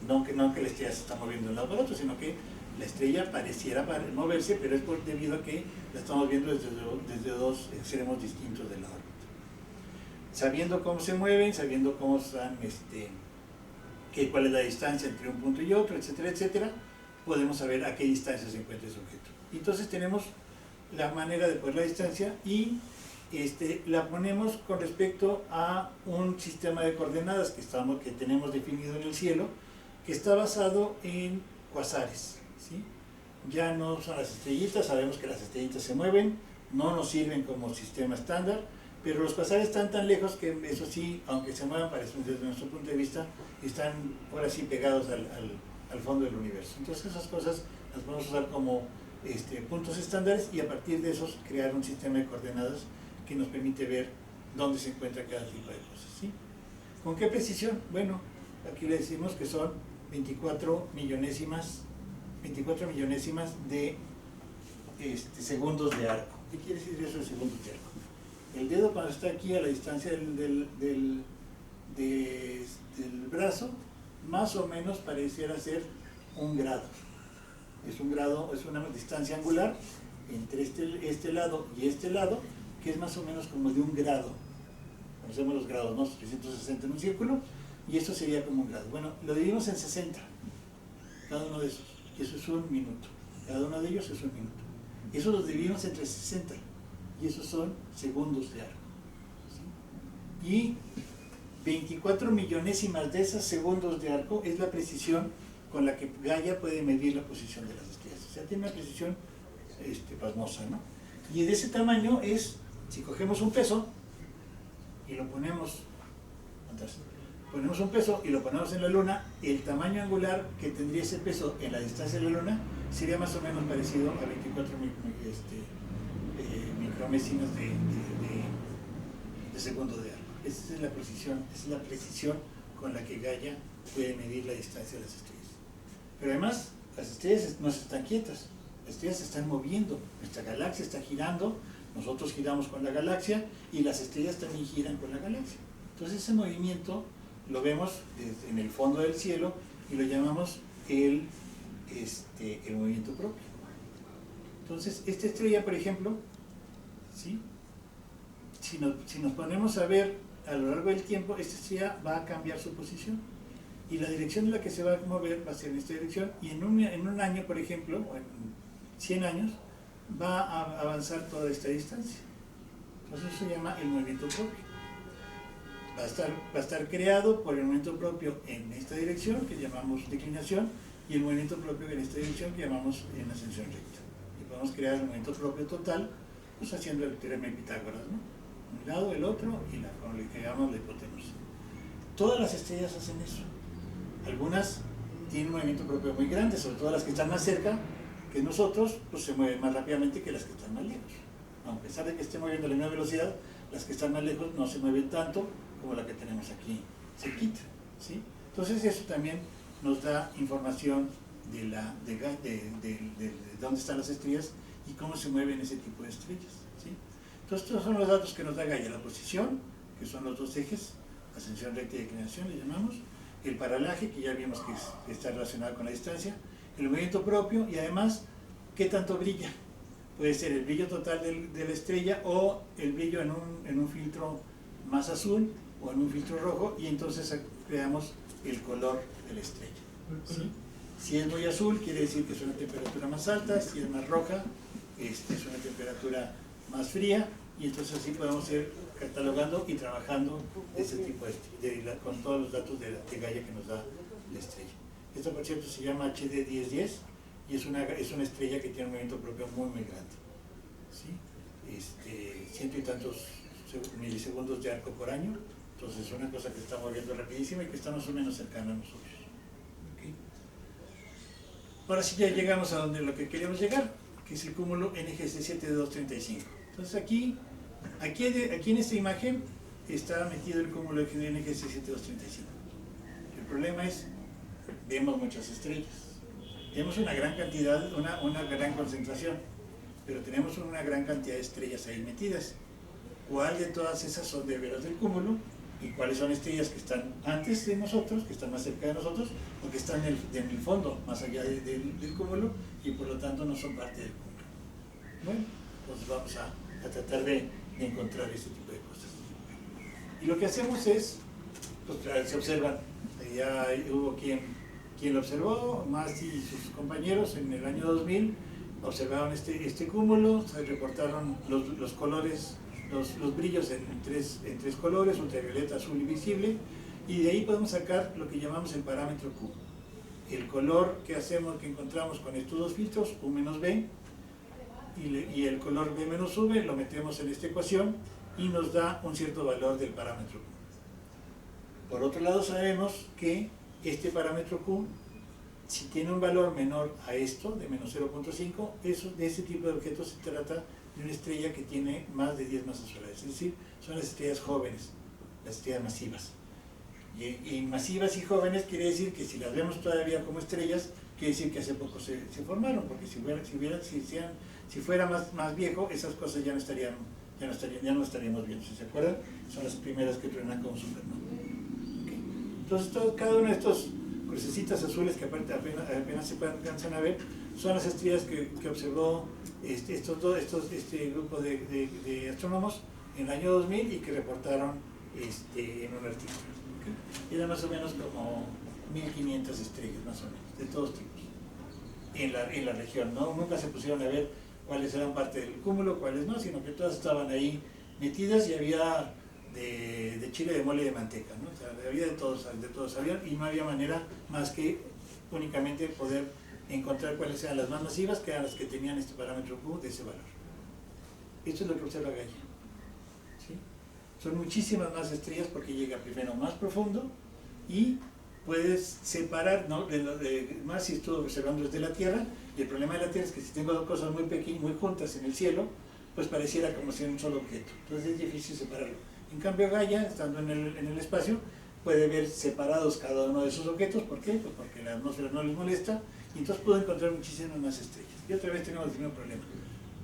No que la estrella se está moviendo de un lado para otro, sino que la estrella pareciera moverse, pero es debido a que la estamos viendo desde dos extremos distintos de la órbita. Sabiendo cómo se mueven, sabiendo cómo están, cuál es la distancia entre un punto y otro, etcétera, etcétera, podemos saber a qué distancia se encuentra ese objeto. Entonces tenemos la manera de poner la distancia y la ponemos con respecto a un sistema de coordenadas que tenemos definido en el cielo, que está basado en cuasares, ¿sí? Ya no son las estrellitas, sabemos que las estrellitas se mueven, no nos sirven como sistema estándar, pero los cuasares están tan lejos que eso sí, aunque se muevan, desde nuestro punto de vista, están ahora sí pegados al fondo del universo. Entonces esas cosas las podemos usar como puntos estándares y a partir de esos crear un sistema de coordenadas que nos permite ver dónde se encuentra cada tipo de cosas, ¿sí? ¿Con qué precisión? Bueno, aquí le decimos que son 24 millonésimas de segundos de arco. ¿Qué quiere decir eso de segundos de arco? El dedo, cuando está aquí a la distancia del brazo, más o menos pareciera ser un grado. Es un grado, es una distancia angular entre este lado y este lado, que es más o menos como de un grado. Conocemos los grados, ¿no? 360 en un círculo, y esto sería como un grado. Bueno, lo dividimos en 60, cada uno de esos, y eso es un minuto. Cada uno de ellos es un minuto. Eso lo dividimos entre 60, y esos son segundos de arco, ¿sí? Y 24 millonésimas de esos segundos de arco es la precisión con la que Gaia puede medir la posición de las estrellas. O sea, tiene una precisión pasmosa, ¿no? Y de ese tamaño es, si cogemos un peso y lo ponemos un peso y lo ponemos en la Luna, el tamaño angular que tendría ese peso en la distancia de la Luna sería más o menos parecido a 24 micromésimas de segundo de arco. Esa es la precisión con la que Gaia puede medir la distancia de las estrellas. Pero además, las estrellas no están quietas, las estrellas se están moviendo, nuestra galaxia está girando, nosotros giramos con la galaxia y las estrellas también giran con la galaxia. Entonces ese movimiento lo vemos en el fondo del cielo y lo llamamos el movimiento propio. Entonces, esta estrella, por ejemplo, ¿sí?, si nos ponemos a ver a lo largo del tiempo, esta estrella va a cambiar su posición y la dirección en la que se va a mover va a ser en esta dirección, y en un año, por ejemplo, o en 100 años, va a avanzar toda esta distancia. Entonces eso se llama el movimiento propio. Va a estar creado por el movimiento propio en esta dirección, que llamamos declinación, y el movimiento propio en esta dirección, que llamamos en ascensión recta. Y podemos crear el movimiento propio total, pues haciendo el teorema de Pitágoras, ¿no? Un lado, el otro, y con lo que llamamos la hipotenusa. Todas las estrellas hacen eso. Algunas tienen un movimiento propio muy grande, sobre todo las que están más cerca que nosotros, pues se mueven más rápidamente que las que están más lejos. A pesar de que estén moviendo a la misma velocidad, las que están más lejos no se mueven tanto como la que tenemos aquí cerquita, ¿sí? Entonces eso también nos da información de dónde están las estrellas y cómo se mueven ese tipo de estrellas, ¿sí? Entonces estos son los datos que nos da Gaia: la posición, que son los dos ejes, ascensión recta y declinación le llamamos, el paralaje, que ya vimos que está relacionado con la distancia, el movimiento propio, y además qué tanto brilla. Puede ser el brillo total de la estrella o el brillo en un filtro más azul o en un filtro rojo, y entonces creamos el color de la estrella, ¿sí? Si es muy azul, quiere decir que es una temperatura más alta; si es más roja, es una temperatura más fría, y entonces así podemos ir catalogando y trabajando de ese tipo con todos los datos de Gaia que nos da la estrella. Esta, por cierto, se llama HD 1010 y es una estrella que tiene un movimiento propio muy grande, ¿sí? Ciento y tantos milisegundos de arco por año, Entonces es una cosa que está moviendo rapidísimo y que está más o menos cercana a nosotros. ¿Okay? Ahora sí ya llegamos a donde lo que queríamos llegar, que es el cúmulo NGC 7235. Entonces aquí en esta imagen está metido el cúmulo NGC 7235. El problema es, vemos muchas estrellas. Tenemos una gran cantidad, una gran concentración, pero tenemos una gran cantidad de estrellas ahí metidas. ¿Cuál de todas esas son de veras del cúmulo? ¿Y cuáles son estrellas que están antes de nosotros, que están más cerca de nosotros, o que están en el fondo, más allá del cúmulo, y por lo tanto no son parte del cúmulo? Bueno, pues vamos a tratar de encontrar ese tipo de cosas. Y lo que hacemos es, pues se observan, ya hubo quien lo observó, Mast y sus compañeros en el año 2000, observaron este cúmulo, se reportaron los colores, los brillos en tres colores, ultravioleta, azul y visible, y de ahí podemos sacar lo que llamamos el parámetro Q. El color que encontramos con estos dos filtros, U menos B, y el color B menos V, lo metemos en esta ecuación y nos da un cierto valor del parámetro Q. Por otro lado, sabemos que este parámetro Q, si tiene un valor menor a esto, de menos 0.5, de ese tipo de objetos se trata de una estrella que tiene más de 10 masas solares, es decir, son las estrellas jóvenes, las estrellas masivas. Y masivas y jóvenes quiere decir que si las vemos todavía como estrellas, quiere decir que hace poco se formaron, porque si fuera más viejo, esas cosas ya no estaríamos viendo. Si se acuerdan, son las primeras que truenan como supernova. ¿Okay? Entonces, cada uno de estos crucecitas azules que apenas se alcanzan a ver, son las estrellas que observó este grupo de astrónomos en el año 2000 y que reportaron en un artículo. ¿Okay? Eran más o menos como 1500 estrellas, más o menos, de todos tipos, en la región, ¿no? Nunca se pusieron a ver cuáles eran parte del cúmulo, cuáles no, sino que todas estaban ahí metidas y había de chile, de mole y de manteca, ¿no? O sea, había de todos había, y no había manera más que únicamente poder encontrar cuáles eran las más masivas, que eran las que tenían este parámetro Q de ese valor. Esto es lo que observa Gaia. ¿Sí? Son muchísimas más estrellas porque llega primero más profundo y puedes separar, ¿no? Más si estuvo observando desde la Tierra, y el problema de la Tierra es que si tengo dos cosas muy pequeñas, muy juntas en el cielo, pues pareciera como si fuera un solo objeto. Entonces es difícil separarlo. En cambio Gaia, estando en el espacio, puede ver separados cada uno de esos objetos. ¿Por qué? Pues porque la atmósfera no les molesta, y entonces puedo encontrar muchísimas más estrellas. Y otra vez tenemos el mismo problema.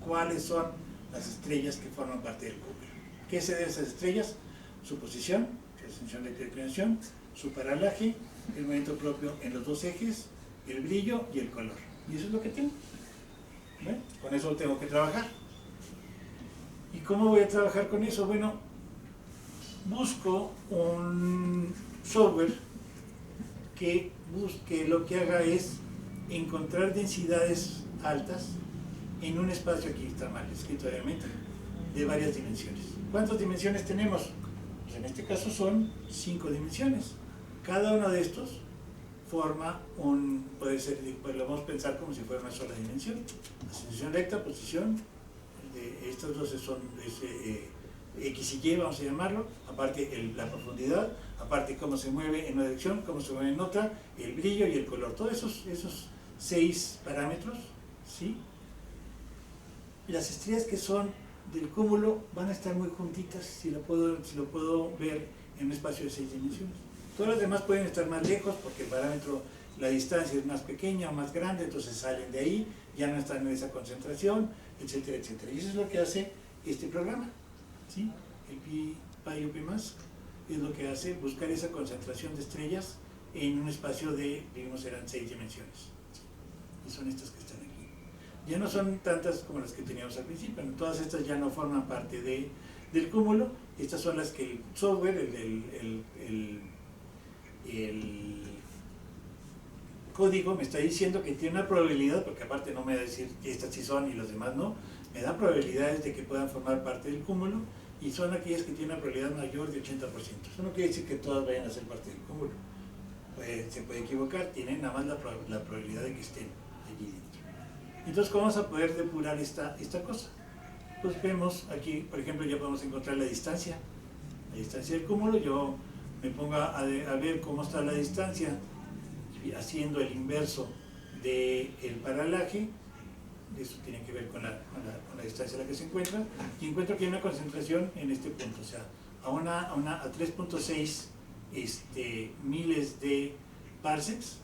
¿Cuáles son las estrellas que forman parte del cúmulo? ¿Qué se debe a esas estrellas? Su posición, que es función de inclinación, su paralaje, el movimiento propio en los dos ejes, el brillo y el color. Y eso es lo que tengo. ¿Ven? Con eso tengo que trabajar. ¿Y cómo voy a trabajar con eso? Bueno, busco un software que lo que haga es encontrar densidades altas en un espacio, aquí está mal escrito obviamente, de varias dimensiones. ¿Cuántas dimensiones tenemos? Pues en este caso son 5 dimensiones. Cada uno de estos forma puede ser, pues lo vamos a pensar como si fuera una sola dimensión. Ascensión recta, posición, estos dos son X y Y, vamos a llamarlo, aparte la profundidad, aparte cómo se mueve en una dirección, cómo se mueve en otra, el brillo y el color, todos esos 6 parámetros, ¿sí? Las estrellas que son del cúmulo van a estar muy juntitas si lo puedo ver en un espacio de 6 dimensiones. Todas las demás pueden estar más lejos porque el parámetro, la distancia es más pequeña o más grande, entonces salen de ahí, ya no están en esa concentración, etcétera, etcétera. Y eso es lo que hace este programa, ¿sí? El PyUP-Mask es lo que hace, buscar esa concentración de estrellas en un espacio de, digamos, eran 6 dimensiones. ¿Sí? Y son estas que están aquí. Ya no son tantas como las que teníamos al principio, ¿no? Todas estas ya no forman parte del cúmulo. Estas son las que el software, el código me está diciendo que tiene una probabilidad, porque aparte no me va a decir que estas sí son y las demás no, me da probabilidades de que puedan formar parte del cúmulo, y son aquellas que tienen una probabilidad mayor de 80%. Eso no quiere decir que todas vayan a ser parte del cúmulo. Se puede equivocar, tienen nada más la probabilidad de que estén allí dentro. Entonces, ¿cómo vamos a poder depurar esta cosa? Pues vemos aquí, por ejemplo, ya podemos encontrar la distancia. la distancia del cúmulo, yo me pongo a ver cómo está la distancia haciendo el inverso del paralaje. Eso tiene que ver con la distancia a la que se encuentra, y encuentro que hay una concentración en este punto, o sea, a 3.6 miles de parsecs.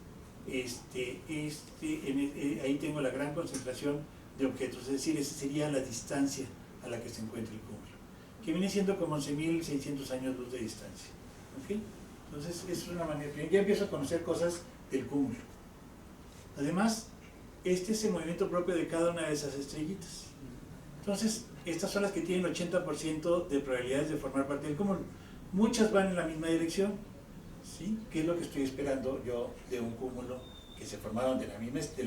Ahí tengo la gran concentración de objetos, es decir, esa sería la distancia a la que se encuentra el cúmulo, que viene siendo como 11.600 años luz de distancia. ¿Okay? Entonces, es una manera, ya empiezo a conocer cosas del cúmulo. Además, este es el movimiento propio de cada una de esas estrellitas. Entonces, estas son las que tienen 80% de probabilidades de formar parte del cúmulo. Muchas van en la misma dirección, ¿sí? ¿Qué es lo que estoy esperando yo de un cúmulo que se formaron de la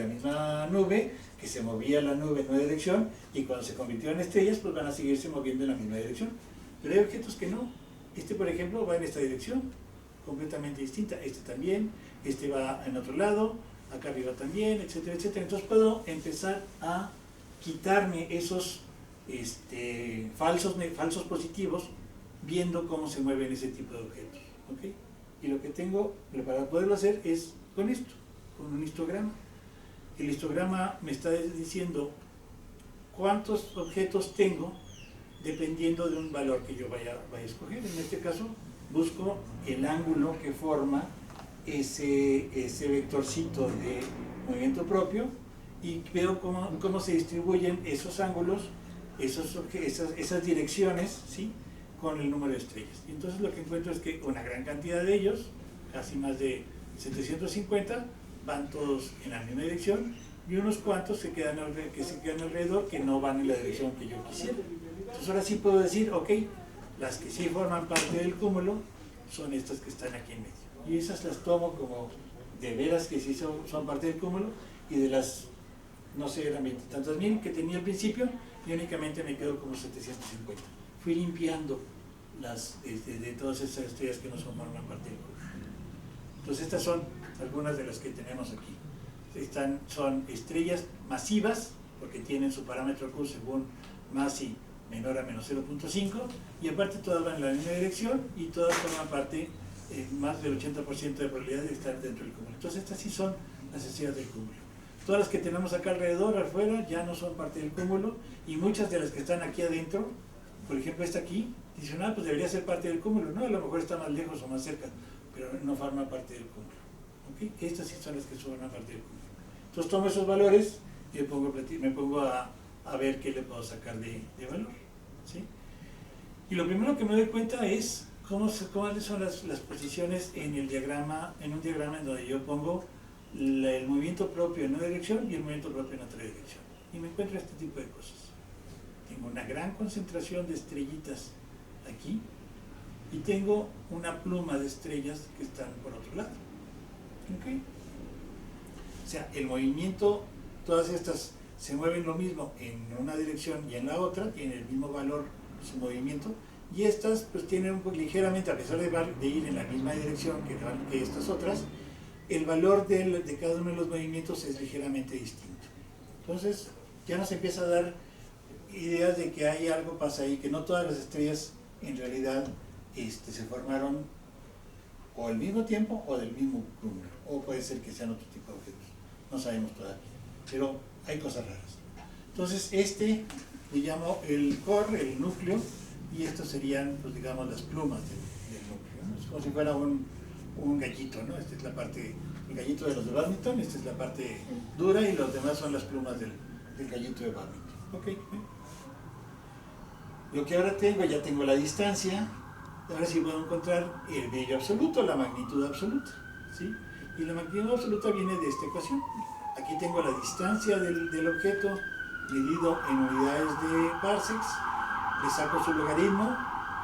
misma nube, que se movía la nube en una dirección, y cuando se convirtieron en estrellas, pues van a seguirse moviendo en la misma dirección? Pero hay objetos que no. Por ejemplo, va en esta dirección, completamente distinta. También, va en otro lado, acá arriba también, etcétera, etcétera. Entonces puedo empezar a quitarme esos falsos positivos, viendo cómo se mueven ese tipo de objetos. ¿Okay? Y lo que tengo para poderlo hacer es con esto, con un histograma. El histograma me está diciendo cuántos objetos tengo dependiendo de un valor que yo vaya a escoger. En este caso, busco el ángulo que forma ese vectorcito de movimiento propio, y veo cómo se distribuyen esos ángulos, esas direcciones, ¿sí?, con el número de estrellas. Y entonces lo que encuentro es que una gran cantidad de ellos, casi más de 750, van todos en la misma dirección, y unos cuantos se quedan alrededor, que no van en la dirección que yo quisiera. Entonces ahora sí puedo decir, ok, las que sí forman parte del cúmulo son estas que están aquí en medio. Y esas las tomo como de veras que sí son parte del cúmulo, y de las, no sé, eran 20 y tantas mil que tenía al principio, y únicamente me quedo como 750. Fui limpiando de todas esas estrellas que no forman parte del cúmulo. Entonces estas son algunas de las que tenemos aquí. Son estrellas masivas, porque tienen su parámetro Q según Massi menor a menos 0.5, y aparte todas van en la misma dirección, y todas forman parte, más del 80% de probabilidad de estar dentro del cúmulo. Entonces estas sí son las estrellas del cúmulo. Todas las que tenemos acá alrededor, afuera, ya no son parte del cúmulo, y muchas de las que están aquí adentro, por ejemplo esta aquí, dicen, pues debería ser parte del cúmulo. No, a lo mejor está más lejos o más cerca, pero no forma parte del cúmulo. ¿Okay? Estas sí son las que forman parte del cúmulo. Entonces tomo esos valores y me pongo a ver qué le puedo sacar de valor, ¿sí? Y lo primero que me doy cuenta es cuáles son las posiciones en un diagrama en donde yo pongo el movimiento propio en una dirección y el movimiento propio en otra dirección. Y me encuentro este tipo de cosas. Tengo una gran concentración de estrellitas aquí, y tengo una pluma de estrellas que están por otro lado. ¿Okay? O sea, el movimiento, todas estas se mueven lo mismo en una dirección y en la otra, tienen el mismo valor su movimiento, y estas pues tienen ligeramente, a pesar de ir en la misma dirección que estas otras, el valor de cada uno de los movimientos es ligeramente distinto. Entonces ya nos empieza a dar ideas de que hay algo pasa ahí, que no todas las estrellas en realidad se formaron o al mismo tiempo o del mismo cúmulo, o puede ser que sean otro tipo de objetos, no sabemos todavía, pero hay cosas raras. Entonces le llamo el core, el núcleo, y estos serían, pues digamos, las plumas del núcleo, ¿no? Es como si fuera un gallito, ¿no? Esta es la parte, el gallito de los de bádminton, esta es la parte dura, y los demás son las plumas del gallito de bádminton. Okay. Lo que ahora ya tengo la distancia. Ahora sí puedo encontrar el brillo absoluto, la magnitud absoluta, ¿sí? Y la magnitud absoluta viene de esta ecuación. Aquí tengo la distancia del objeto medido en unidades de parsecs, le saco su logaritmo,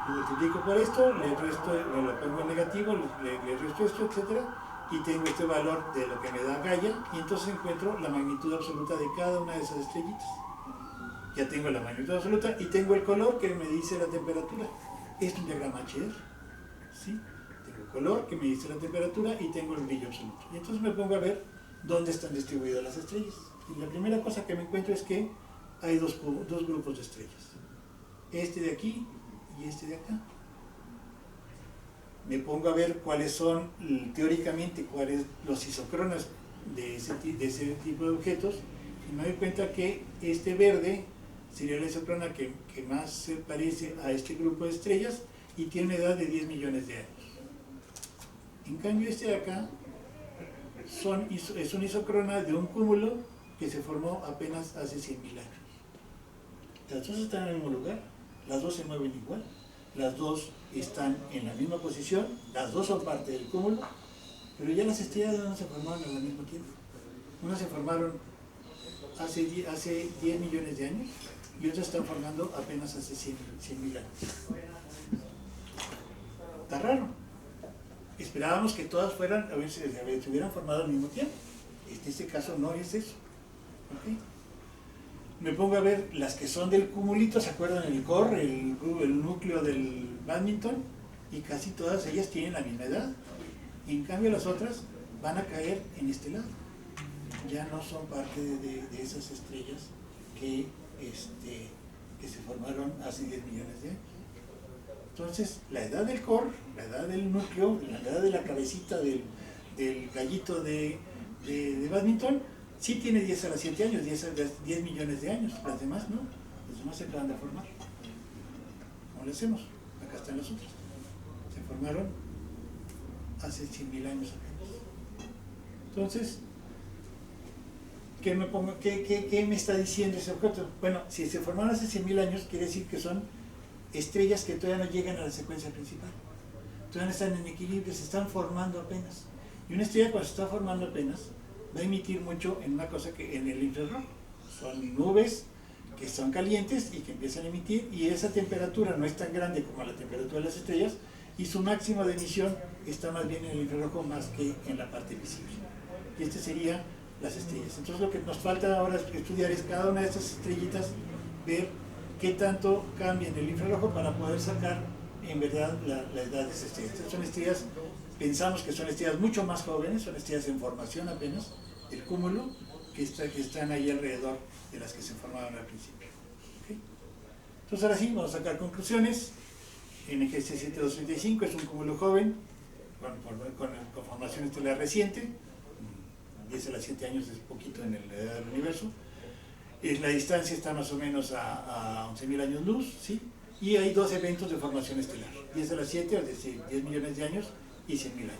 lo multiplico por esto, le resto, lo pongo en negativo, le resto esto, etc. Y tengo este valor de lo que me da Gaia, y entonces encuentro la magnitud absoluta de cada una de esas estrellitas. Ya tengo la magnitud absoluta y tengo el color que me dice la temperatura. Es un diagrama HDR, ¿sí? Tengo el color que me dice la temperatura y tengo el brillo absoluto. Y entonces me pongo a ver dónde están distribuidas las estrellas. Y la primera cosa que me encuentro es que hay dos grupos de estrellas. Este de aquí y este de acá. me pongo a ver cuáles son teóricamente cuáles los isócronas de ese tipo de objetos, y me doy cuenta que este verde sería la isócrona que más se parece a este grupo de estrellas y tiene una edad de 10 millones de años. En cambio este de acá es una isócrona de un cúmulo que se formó apenas hace 100.000 años. Las dos están en el mismo lugar, las dos se mueven igual, las dos están en la misma posición, las dos son parte del cúmulo, pero ya las estrellas no se formaron al mismo tiempo. Unas se formaron hace 10 millones de años y otras están formando apenas hace 100.000 años. Está raro. Esperábamos que todas fueran, se hubieran formado al mismo tiempo. En este caso no es eso. ¿Okay? Me pongo a ver las que son del cumulito, ¿se acuerdan? El core, el núcleo del bádminton, y casi todas ellas tienen la misma edad. En cambio las otras van a caer en este lado. Ya no son parte de esas estrellas que se formaron hace 10 millones de años. Entonces, la edad del core, la edad del núcleo, la edad de la cabecita del gallito de bádminton, sí tiene 10 a las 7 años, 10 millones de años. Las demás no, las demás se acaban de formar. ¿Cómo le hacemos? Acá están las otras. Se formaron hace 100.000 años apenas. Entonces, ¿qué me está diciendo ese objeto? Bueno, si se formaron hace 100.000 años, quiere decir que son estrellas que todavía no llegan a la secuencia principal. Todavía no están en equilibrio, se están formando apenas. Y una estrella cuando se está formando apenas va a emitir mucho en una cosa que en el infrarrojo. Son nubes que son calientes y que empiezan a emitir, y esa temperatura no es tan grande como la temperatura de las estrellas, y su máximo de emisión está más bien en el infrarrojo más que en la parte visible. Y este sería las estrellas. Entonces lo que nos falta ahora estudiar es cada una de estas estrellitas, ver qué tanto cambia en el infrarrojo para poder sacar en verdad la edad de esas estrellas. Estas son estrellas, pensamos que son estrellas mucho más jóvenes, son estrellas en formación apenas, el cúmulo, que están ahí alrededor de las que se formaron al principio. ¿Okay? Entonces ahora sí, vamos a sacar conclusiones. NGC 7235 es un cúmulo joven, con formación estelar reciente, 10 a las 7 años es poquito en la edad del universo. La distancia está más o menos a 11.000 años luz, ¿sí? Y hay dos eventos de formación estelar, 10 a las 7, es decir, 10 millones de años y 100.000 años.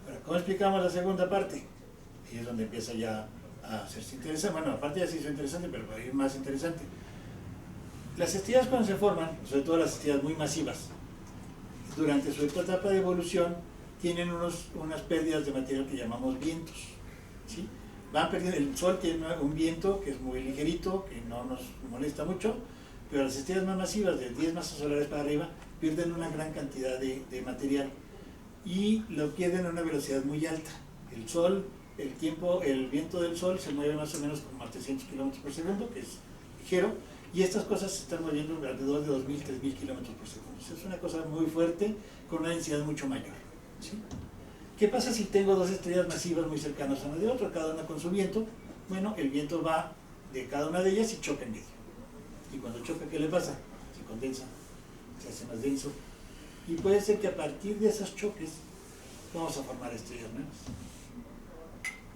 Ahora, ¿cómo explicamos la segunda parte? Y es donde empieza ya a hacerse interesante. Bueno, la parte ya se hizo interesante, pero va a ir más interesante. Las estrellas cuando se forman, sobre todo las estrellas muy masivas, durante su etapa de evolución tienen unas pérdidas de material que llamamos vientos, ¿sí? Van perdiendo, el Sol tiene un viento que es muy ligerito, que no nos molesta mucho, pero las estrellas más masivas, de 10 masas solares para arriba, pierden una gran cantidad de material y lo pierden a una velocidad muy alta. El Sol, el viento del Sol se mueve más o menos como a 300 kilómetros por segundo, que es ligero, y estas cosas se están moviendo alrededor de 2.000, 3.000 kilómetros por segundo. Es una cosa muy fuerte, con una densidad mucho mayor, ¿sí? ¿Qué pasa si tengo dos estrellas masivas muy cercanas una de otra, cada una con su viento? Bueno, el viento va de cada una de ellas y choca en medio. Y cuando choca, ¿qué le pasa? Se condensa, se hace más denso. Y puede ser que a partir de esos choques vamos a formar estrellas nuevas.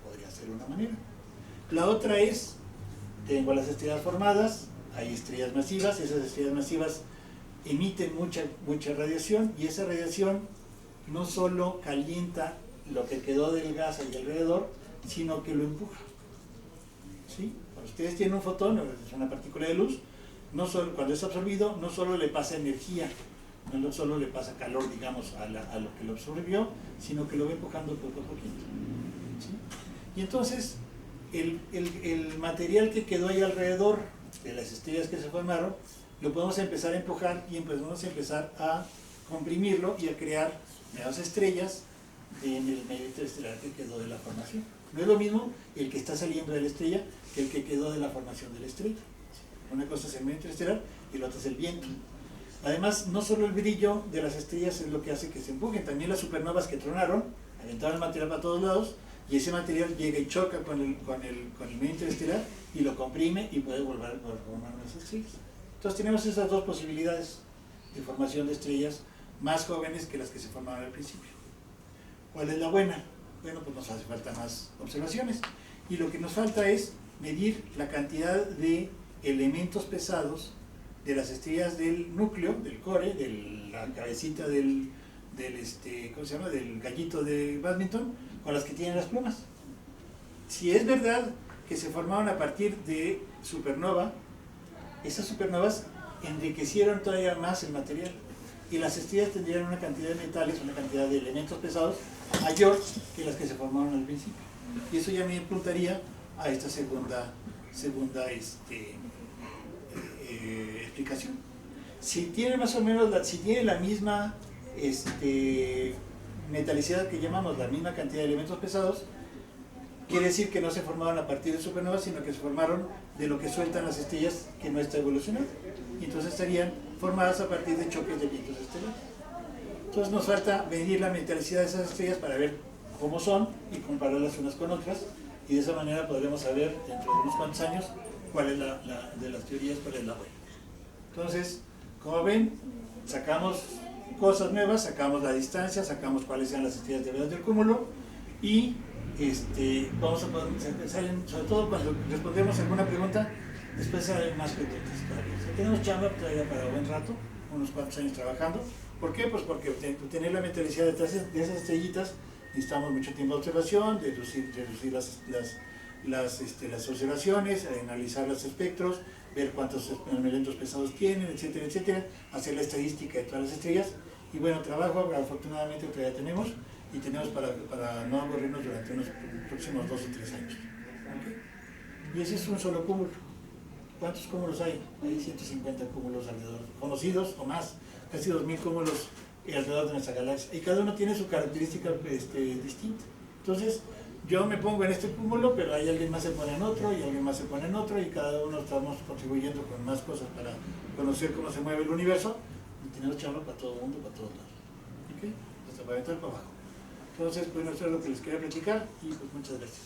Podría ser una manera. La otra es, tengo las estrellas formadas, hay estrellas masivas, esas estrellas masivas emiten mucha radiación, y esa radiación no solo calienta lo que quedó del gas ahí alrededor, sino que lo empuja. ¿Sí? Cuando ustedes tienen un fotón, es una partícula de luz, cuando es absorbido, no solo le pasa energía, no solo le pasa calor, digamos, a lo que lo absorbió, sino que lo va empujando poco a poquito. ¿Sí? Y entonces, el material que quedó ahí alrededor de las estrellas que se formaron, lo podemos empezar a empujar y podemos empezar a comprimirlo y a crear nuevas estrellas en el medio interestelar que quedó de la formación. No es lo mismo el que está saliendo de la estrella que el que quedó de la formación de la estrella. Una cosa es el medio interestelar y la otra es el viento. Además, no solo el brillo de las estrellas es lo que hace que se empujen, también las supernovas que tronaron, aventaron el material para todos lados, y ese material llega y choca con el medio interestelar y lo comprime y puede volver a formar nuevas estrellas. Entonces tenemos esas dos posibilidades de formación de estrellas más jóvenes que las que se formaban al principio. ¿Cuál es la buena? Bueno, pues nos hace falta más observaciones. Y lo que nos falta es medir la cantidad de elementos pesados de las estrellas del núcleo, del core, de la cabecita ¿cómo se llama?, del gallito de bádminton, con las que tienen las plumas. Si es verdad que se formaron a partir de supernova, esas supernovas enriquecieron todavía más el material y las estrellas tendrían una cantidad de metales, una cantidad de elementos pesados mayor que las que se formaron al principio. Y eso ya me apuntaría a esta segunda explicación. Si tiene más o menos, si tiene la misma metalicidad que llamamos, la misma cantidad de elementos pesados, quiere decir que no se formaron a partir de supernovas, sino que se formaron de lo que sueltan las estrellas que no está evolucionado. Y entonces estarían formadas a partir de choques de vientos estelares. Entonces nos falta medir la metalicidad de esas estrellas para ver cómo son y compararlas unas con otras, y de esa manera podremos saber dentro de unos cuantos años cuál es de las teorías, cuál es la buena. Entonces, como ven, sacamos cosas nuevas, sacamos la distancia, sacamos cuáles sean las estrellas de verdad del cúmulo, y vamos a poder, sobre todo cuando respondemos alguna pregunta, después salen más preguntas todavía. O sea, tenemos chamba todavía para un buen rato, unos cuantos años trabajando. ¿Por qué? Pues porque obtener la metalicidad de esas estrellitas necesitamos mucho tiempo de observación, reducir las observaciones, analizar los espectros, ver cuántos elementos pesados tienen, etcétera, etcétera, hacer la estadística de todas las estrellas. Y bueno, trabajo afortunadamente todavía tenemos, y tenemos para no aburrirnos durante unos próximos 2 o 3 años. ¿Okay? Y ese es un solo cúmulo. ¿Cuántos cúmulos hay? Hay 150 cúmulos alrededor, conocidos o más, casi 2000 cúmulos alrededor de nuestra galaxia, y cada uno tiene su característica distinta. Entonces, yo me pongo en este cúmulo, pero hay alguien más se pone en otro, y alguien más se pone en otro, y cada uno estamos contribuyendo con más cosas para conocer cómo se mueve el universo, y tenemos chamba para todo el mundo, para todos lados. ¿Okay? Hasta para aventar para abajo. Entonces, bueno, eso es lo que les quería platicar, y pues muchas gracias.